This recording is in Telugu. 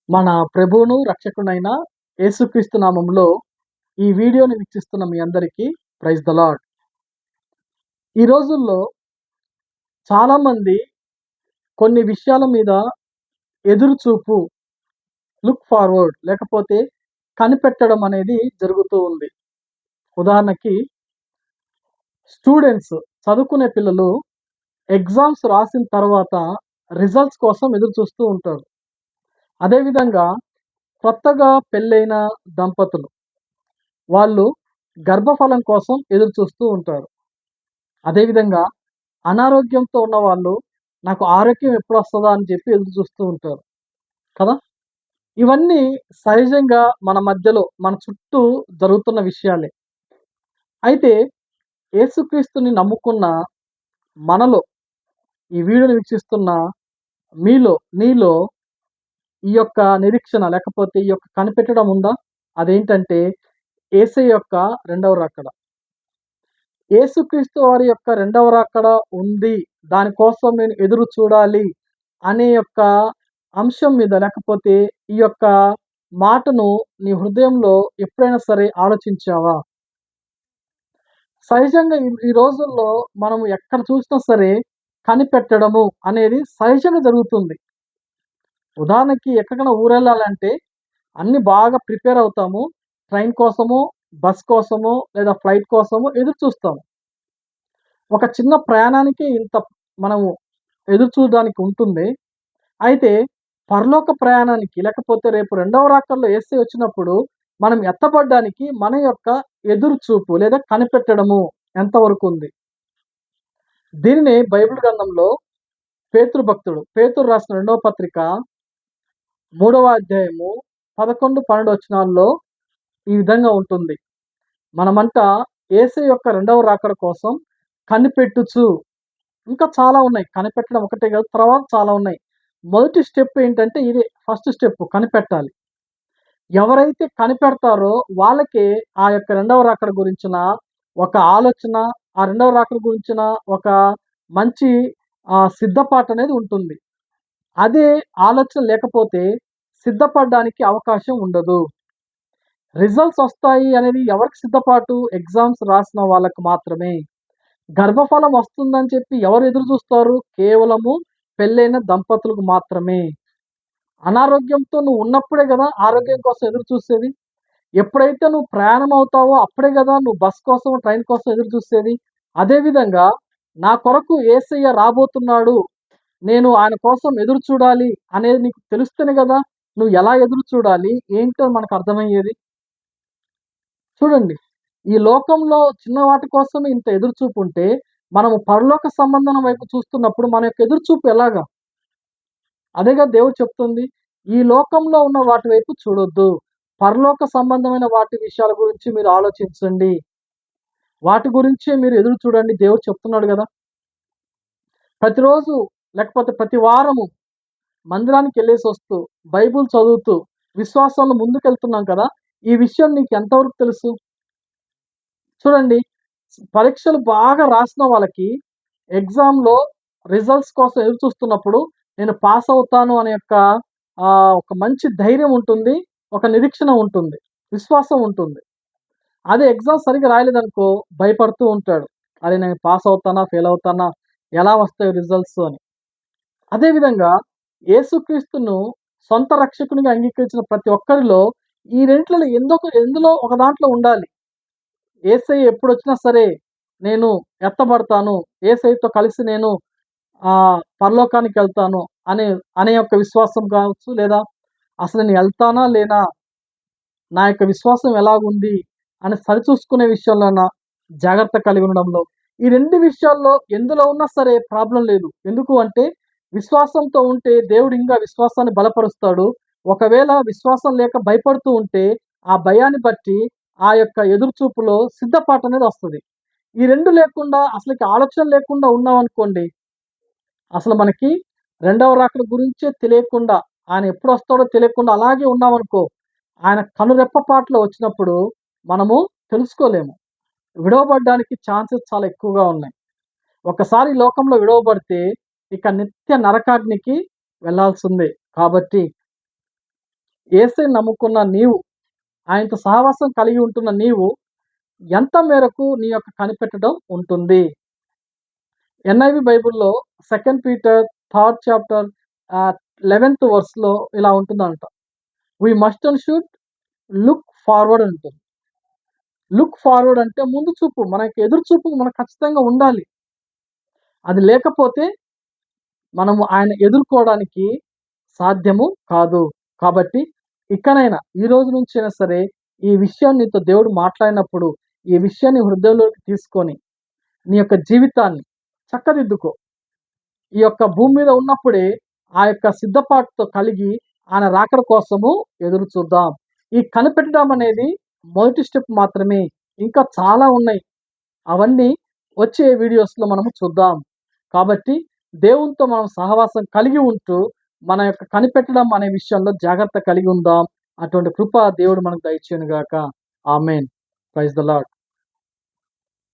మన ప్రభువును, రక్షకుడైన యేసుక్రీస్తు నామములో ఈ వీడియోని వీక్షిస్తున్న మీ అందరికీ ప్రైజ్ ద లార్డ్. ఈ రోజుల్లో చాలామంది కొన్ని విషయాల మీద ఎదురుచూపు, లుక్ ఫార్వర్డ్ లేకపోతే కనిపెట్టడం అనేది జరుగుతూ ఉంది. ఉదాహరణకి స్టూడెంట్స్, చదువుకునే పిల్లలు ఎగ్జామ్స్ రాసిన తర్వాత రిజల్ట్స్ కోసం ఎదురు చూస్తూ ఉంటారు. అదేవిధంగా కొత్తగా పెళ్ళైన దంపతులు వాళ్ళు గర్భఫలం కోసం ఎదురు చూస్తూ ఉంటారు. అదేవిధంగా అనారోగ్యంతో ఉన్నవాళ్ళు నాకు ఆరోగ్యం ఎప్పుడొస్తదా అని చెప్పి ఎదురు చూస్తూ ఉంటారు కదా! ఇవన్నీ సహజంగా మన మధ్యలో, మన చుట్టూ జరుగుతున్న విషయాలే. అయితే యేసుక్రీస్తుని నమ్ముకున్న మనలో, ఈ వీడియోని వీక్షిస్తున్న మీలో, నీలో ఈ యొక్క నిరీక్షణ లేకపోతే ఈ యొక్క కనిపెట్టడం ఉందా? అదేంటంటే యేసయ్య యొక్క రెండవ రాకడ. యేసుక్రీస్తు వారి యొక్క రెండవ రాకడ ఉంది. దానికోసం నేను ఎదురు చూడాలి అనే యొక్క అంశం మీద లేకపోతే ఈ యొక్క మాటను నీ హృదయంలో ఎప్పుడైనా సరే ఆలోచించావా? సహజంగా ఈ రోజుల్లో మనం ఎక్కడ చూసినా సరే కనిపెట్టడము అనేది సహజంగా జరుగుతుంది. ఉదాహరణకి ఎక్కడికైనా ఊరెళ్ళాలంటే అన్నీ బాగా ప్రిపేర్ అవుతాము. ట్రైన్ కోసమో, బస్ కోసమో లేదా ఫ్లైట్ కోసమో ఎదురు చూస్తాము. ఒక చిన్న ప్రయాణానికి ఇంత మనము ఎదురు చూడడానికి ఉంటుంది. అయితే పరలోక ప్రయాణానికి లేకపోతే రేపు రెండవ రాకడలో యేసయ్య వచ్చినప్పుడు మనం ఎత్తబడ్డానికి మన యొక్క ఎదురు చూపు లేదా కనిపెట్టడము ఎంతవరకు ఉంది? దీనినే బైబిల్ గ్రంథంలో పేతురు భక్తుడు, పేతురు రాసిన రెండవ పత్రిక 3వ అధ్యాయము 11, 12 వచనాల్లో ఈ విధంగా ఉంటుంది. మనమంట యేసయ్య యొక్క రెండవ రాకడ కోసం కనిపెట్టుచు, ఇంకా చాలా ఉన్నాయి. కనిపెట్టడం ఒకటే కాదు, తర్వాత చాలా ఉన్నాయి. మొదటి స్టెప్ ఏంటంటే ఇదే ఫస్ట్ స్టెప్ కనిపెట్టాలి. ఎవరైతే కనిపెడతారో వాళ్ళకే ఆ యొక్క రెండవ రాకడ గురించిన ఒక ఆలోచన, ఆ రెండవ రాకడ గురించిన ఒక మంచి సిద్ధపాటనేది ఉంటుంది. అదే ఆలోచన లేకపోతే సిద్ధపడడానికి అవకాశం ఉండదు. రిజల్ట్స్ వస్తాయి అనేది ఎవరికి సిద్ధపాటు? ఎగ్జామ్స్ రాసిన వాళ్ళకి మాత్రమే. గర్భఫలం వస్తుందని చెప్పి ఎవరు ఎదురు చూస్తారు? కేవలము పెళ్ళైన దంపతులకు మాత్రమే. అనారోగ్యంతో నువ్వు ఉన్నప్పుడే గదా ఆరోగ్యం కోసం ఎదురు చూసేది. ఎప్పుడైతే నువ్వు ప్రయాణం అవుతావో అప్పుడే గదా నువ్వు బస్ కోసం, ట్రైన్ కోసం ఎదురు చూసేది. అదే విధంగా నా కొరకు యేసయ్య రాబోతున్నాడు, నేను ఆయన కోసం ఎదురు చూడాలి అనేది నీకు తెలుస్తేనే గదా నువ్వు ఎలా ఎదురు చూడాలి, ఏంటో మనకు అర్థమయ్యేది. చూడండి, ఈ లోకంలో చిన్న వాటి కోసమే ఇంత ఎదురుచూపు ఉంటే, మనము పరలోక సంబంధం వైపు చూస్తున్నప్పుడు మన యొక్క ఎదురుచూపు ఎలాగా? అదేగా దేవుడు చెప్తుంది. ఈ లోకంలో ఉన్న వాటి వైపు చూడొద్దు. పరలోక సంబంధమైన వాటి విషయాల గురించి మీరు ఆలోచించండి. వాటి గురించే మీరు ఎదురు చూడండి దేవుడు చెప్తున్నాడు గదా! ప్రతిరోజు లేకపోతే ప్రతి వారము మందిరానికెళ్ళేసొస్తూ, బైబిల్ చదువుతూ, విశ్వాసంలో ముందుకెళ్తున్నాం కదా! ఈ విషయం నీకు ఎంతవరకు తెలుసు? చూడండి, పరీక్షలు బాగా రాసిన వాళ్ళకి ఎగ్జామ్‌లో రిజల్ట్స్ కోసం ఎదురు చూస్తున్నప్పుడు నేను పాస్ అవుతాను అనే యొక్క ఒక మంచి ధైర్యం ఉంటుంది. ఒక నిరీక్షణ ఉంటుంది. విశ్వాసం ఉంటుంది. అదే ఎగ్జామ్ సరిగ్గా రాయలేదనుకో భయపడుతూ ఉంటాడు. అరే! నేను పాస్ అవుతానా? ఫెయిల్ అవుతానా? ఎలా వస్తాయి రిజల్ట్స్ అని. అదే విధంగా యేసుక్రీస్తును సొంత రక్షకునిగా అంగీకరించిన ప్రతి ఒక్కరిలో ఈ రెండిట్లలో ఎందులో ఒక దాంట్లో ఉండాలి. యేసయ్య ఎప్పుడొచ్చినా సరే నేను ఎత్తబడతాను. యేసయ్యతో కలిసి నేను పరలోకానికెళ్తాను అనే అనే యొక్క విశ్వాసం కావచ్చు, లేదా అసలు నేను ఎళ్తానా లేనా? నా యొక్క విశ్వాసం ఎలాగుంది అని సరిచూసుకునే విషయంలోన జాగ్రత్త కలిగి ఉండడంలో, ఈ 2 విషయాల్లో ఎందులో ఉన్నా సరే ప్రాబ్లమ్ లేదు. ఎందుకు అంటే విశ్వాసంతో ఉంటే దేవుడు ఇంకా విశ్వాసాన్ని బలపరుస్తాడు. ఒకవేళ విశ్వాసం లేక భయపడుతూ ఉంటే ఆ భయాన్ని బట్టి ఆ యొక్క ఎదురుచూపులో సిద్ధపాటనేది వస్తది. ఈ 2 లేకుండా అసలకి ఆలోచన లేకుండా ఉన్నామనుకోండి, అసలు మనకి రెండవ రాకడ గురించే తెలియకుండా, ఆయన ఎప్పుడొస్తాడో తెలియకుండా అలాగే ఉన్నామనుకో, ఆయన కనురెప్పపాటులో వచ్చినప్పుడు మనము తెలుసుకోలేము. విడవబడ్డానికి ఛాన్సెస్ చాలా ఎక్కువగా ఉన్నాయి. ఒక్కసారి ఈ లోకంలో విడవబడితే ఇక నిత్య నరకాగ్నికి వెళ్ళాల్సిందే. కాబట్టి యేసుని నమ్ముకున్న నీవు, ఆయనతో సహవాసం కలిగి ఉంటున్న నీవు ఎంత మేరకు నీ యొక్క కనిపెట్టడం ఉంటుంది? ఎన్ఐవి బైబిల్‌లో 2 పీటర్ 3 చాప్టర్ 11th వర్స్‌లో ఇలా ఉంటుందంట. We must and should look forward అని ఉంటుంది. లుక్ ఫార్వర్డ్ అంటే ముందు చూపు, మనకి ఎదురు చూపు మనకు ఖచ్చితంగా ఉండాలి. అది లేకపోతే మనము ఆయన ఎదుర్కోవడానికి సాధ్యము కాదు. కాబట్టి ఇకనైనా ఈ రోజు నుంచైనా సరే ఈ విషయం నీతో దేవుడు మాట్లాడినప్పుడు ఈ విషయాన్ని హృదయంలోకి తీసుకొని నీ యొక్క జీవితాన్ని చక్కదిద్దుకో. ఈ యొక్క భూమి మీద ఉన్నప్పుడే ఆ యొక్క సిద్ధపాటుతో కలిగి ఆయన రాకడ కోసము ఎదురు చూద్దాం. ఈ కనిపెట్టడం అనేది మొదటి స్టెప్ మాత్రమే. ఇంకా చాలా ఉన్నాయి. అవన్నీ వచ్చే వీడియోస్‌లో మనము చూద్దాం. కాబట్టి దేవునితో మనం సహవాసం కలిగి ఉంటూ, మన యొక్క కనిపెట్టడం అనే విషయంలో జాగ్రత్త కలిగి ఉందాం. అటువంటి కృప దేవుడు మనకు దయచేయును గాక. ఆమేన్. Praise the lord.